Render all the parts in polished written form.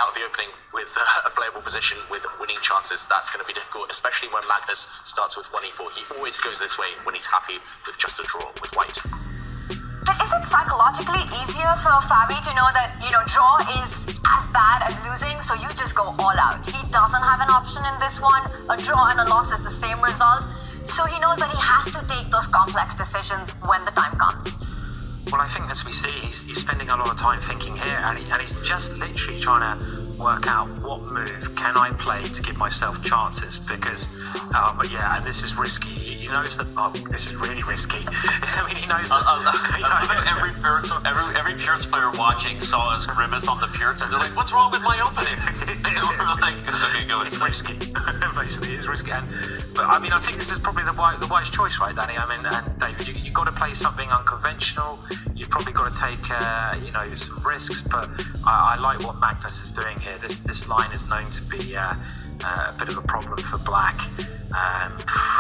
out of the opening with a playable position with winning chances, that's going to be difficult, especially when Magnus starts with 1e4. He always goes this way when he's happy with just a draw with white. But is it psychologically easier for Fabi to know that, draw is as bad as losing, so you just go all out? He doesn't have an option in this one. A draw and a loss is the same result. So he knows that he has to take those complex decisions when the time comes. Well, I think as we see, he's spending a lot of time thinking here, and he's just literally trying to work out what move can I play to give myself chances, because, but yeah, and this is risky. He knows that, this is really risky. I mean, he knows that. Every Pirates player watching saw his grimace on the Pirates, and they're like, what's wrong with my opening? Like, okay, go ahead. It's risky. Basically, it's risky. But I mean, I think this is probably the wise choice, right, Danny? I mean, and David, you've got to play something unconventional. You've probably got to take, some risks, but I like what Magnus is doing here. This line is known to be a bit of a problem for black.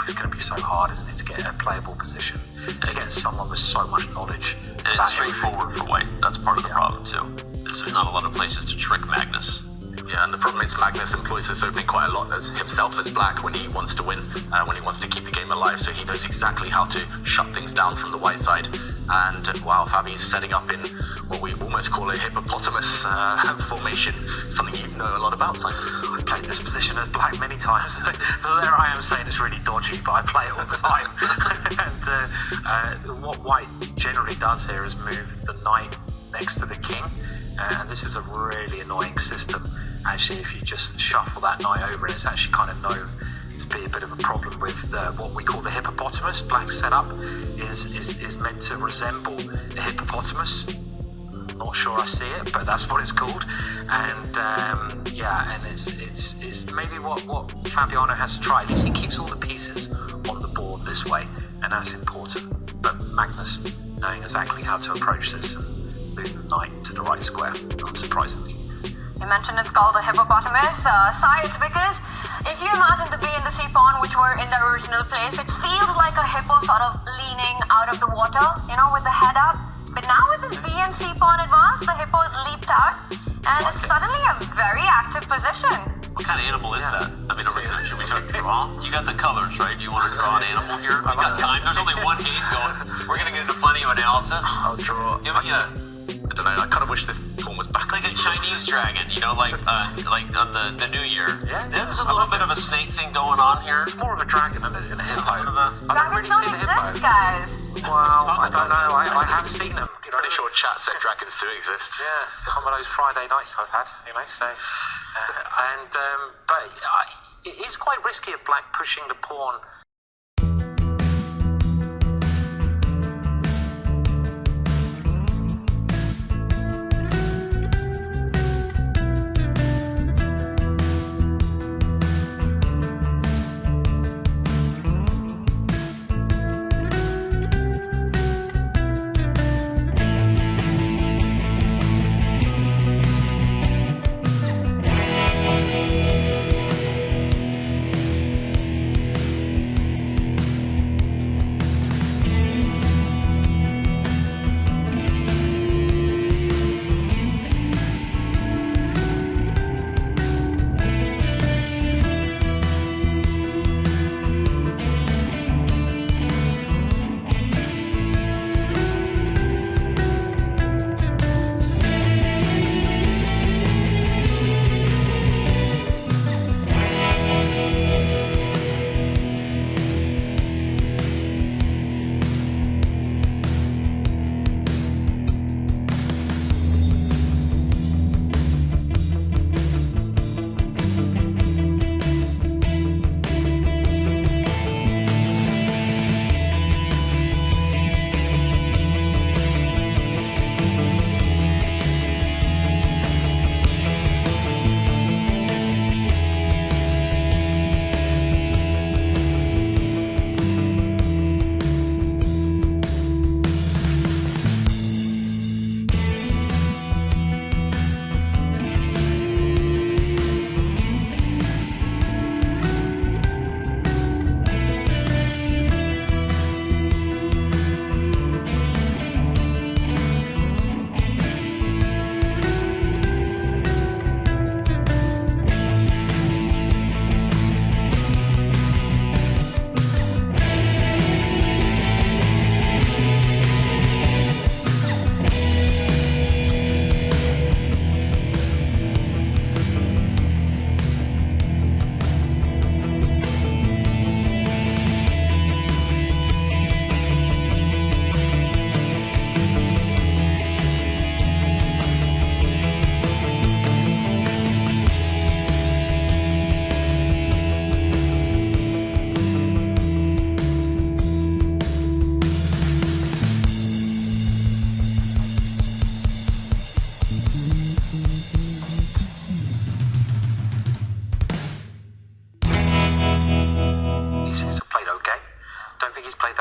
It's going to be so hard, isn't it, to get a playable position against someone with so much knowledge. And it's straightforward for white. That's part of the problem, too. There's not a lot of places to trick Magnus. Yeah, and the problem is Magnus employs this opening quite a lot as himself as black when he wants to win, when he wants to keep the game alive, so he knows exactly how to shut things down from the white side. And wow, Fabi is setting up in what we almost call a hippopotamus formation, something you know a lot about, Simon. I played this position as black many times, so there I am saying it's really dodgy, but I play it all the time. And what white generally does here is move the knight next to the king, and this is a really annoying system. Actually, if you just shuffle that knight over, and it's actually kind of known to be a bit of a problem with what we call the hippopotamus. Black's setup is meant to resemble a hippopotamus. Not sure I see it, but that's what it's called. And and it's maybe what Fabiano has to try. At least he keeps all the pieces on the board this way, and that's important. But Magnus knowing exactly how to approach this and move the knight to the right square, unsurprisingly. You mentioned it's called the hippopotamus. It's because if you imagine the B and the C pawn, which were in their original place, it feels like a hippo sort of leaning out of the water, with the head up. But now with this B and C pawn advance, the hippo's leaped out, and it's suddenly a very active position. What kind of animal is that? I mean, should we talk draw? You got the colors, right? You want to draw an animal here? We got time. There's only one game going. We're going to get into plenty of analysis. I'll draw. Give me a... I don't know, I kind of wish this pawn was back. Like a Chinese dragon, like on the New Year. Yeah. There's a little bit of a snake thing going on here. It's more of a dragon than a hippo. I don't really Dragons see don't the hippo. exist, guys. Well, I don't know. I have seen them. Pretty sure chat said dragons do exist. Yeah, some of those Friday nights I've had, so, but it is quite risky of black pushing the pawn.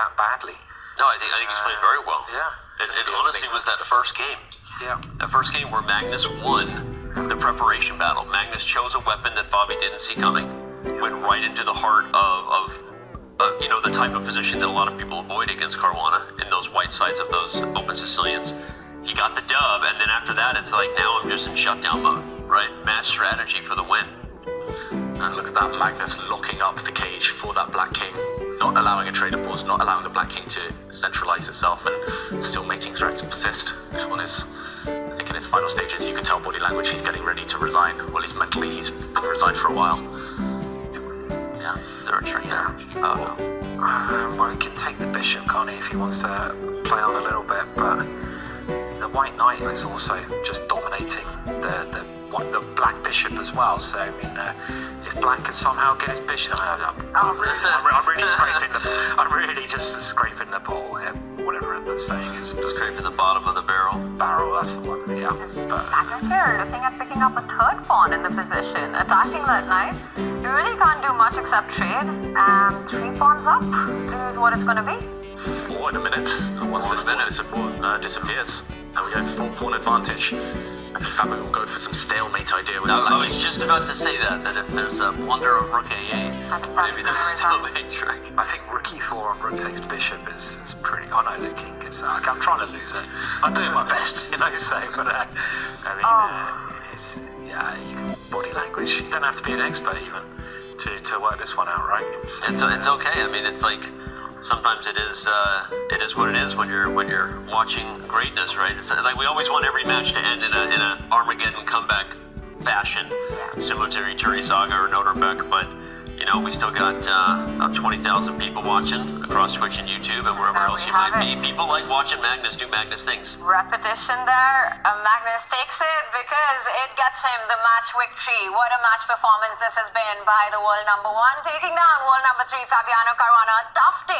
that badly. No, I think he's playing very well. Yeah. It honestly was that first game. Yeah. That first game where Magnus won the preparation battle. Magnus chose a weapon that Fabi didn't see coming, went right into the heart of the type of position that a lot of people avoid against Caruana in those white sides of those open Sicilians. He got the dub, and then after that, it's like, now I'm just in shutdown mode, right? Match strategy for the win. And look at that, Magnus locking up the cage for that Black King, not allowing a trader pause, not allowing the Black King to centralize itself, and still mating threats persist. This one is, I think in its final stages, you can tell body language, he's getting ready to resign. Well, he's mentally, he's been resigned for a while. Yeah, they're a trainer. Oh, no. Well, he can take the bishop, can't he, if he wants to play on a little bit, but the white knight is also just dominating the black bishop as well. So I mean, if black can somehow get his bishop, I'm really just scraping the ball here, whatever the saying is. Scraping the bottom of the barrel. That's the one. Yeah. But Magnus here looking at picking up a third pawn in the position, attacking that knight. You really can't do much except trade, and 3 pawns up is what it's going to be. 4 in a minute. And once this pawn disappears, and we have 4 pawn advantage. I think Fabi will go for some stalemate idea with I was just about to say that if there's a blunder of rook a8, maybe there's a stalemate track. I think rook e4 on rook takes bishop is pretty. Oh no, the king gets that. I'm trying to lose it. I'm doing my best, but it's you can body language. You don't have to be an expert even to work this one out, right? It's okay. I mean, it's like, sometimes it is what it is when you're watching greatness, right? It's like we always want every match to end in a Armageddon comeback fashion, similar to Eternity Saga or Noterbeck, but we still got about 20,000 people watching across Twitch and YouTube and wherever else you might be. People like watching Magnus do Magnus things. Repetition there. Magnus takes it because it gets him the match victory. What a match performance this has been by the world number 1, taking down world number 3 Fabiano Caruana. Tough day.